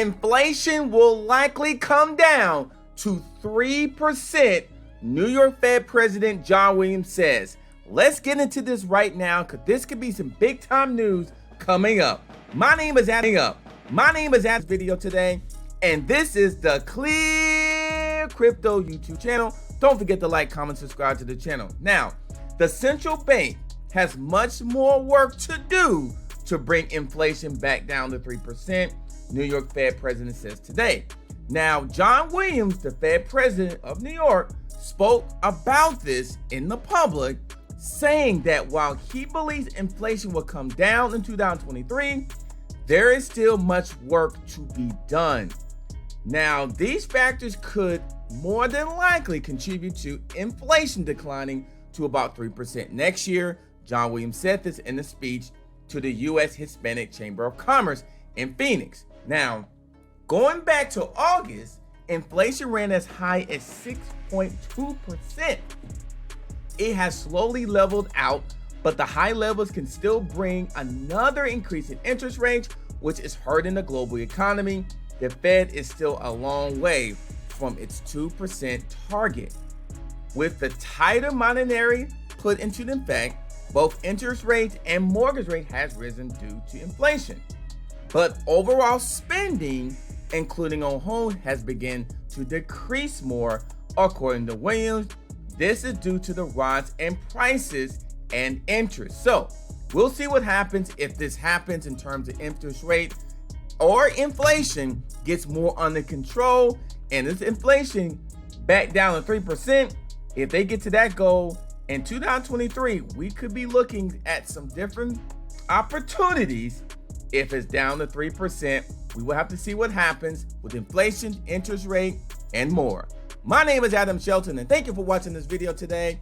Inflation will likely come down to 3%, New York Fed President John Williams says. Let's get into this right now because this could be some big time news coming up. My name is Adam video today, and this is the Clear Crypto YouTube channel. Don't forget to like, comment, subscribe to the channel. Now, the central bank has much more work to do to bring inflation back down to 3%, New York Fed President says today. Now, John Williams, the Fed President of New York, spoke about this in the public, saying that while he believes inflation will come down in 2023, there is still much work to be done. Now, these factors could more than likely contribute to inflation declining to about 3% next year. John Williams said this in a speech to the U.S. Hispanic Chamber of Commerce in Phoenix. Now, going back to August, inflation ran as high as 6.2%. It has slowly leveled out, but the high levels can still bring another increase in interest rates, which is hurting the global economy. The Fed is still a long way from its 2% target. With the tighter monetary put into effect, both interest rates and mortgage rate has risen due to inflation. But overall spending, including on homes, has begun to decrease more, according to Williams. This is due to the rise in prices and interest. So we'll see what happens if this happens in terms of interest rate or inflation gets more under control, and this inflation back down to 3%. If they get to that goal in 2023, we could be looking at some different opportunities. If it's down to 3%, we will have to see what happens with inflation, interest rate, and more. My name is Adam Shelton, and thank you for watching this video today.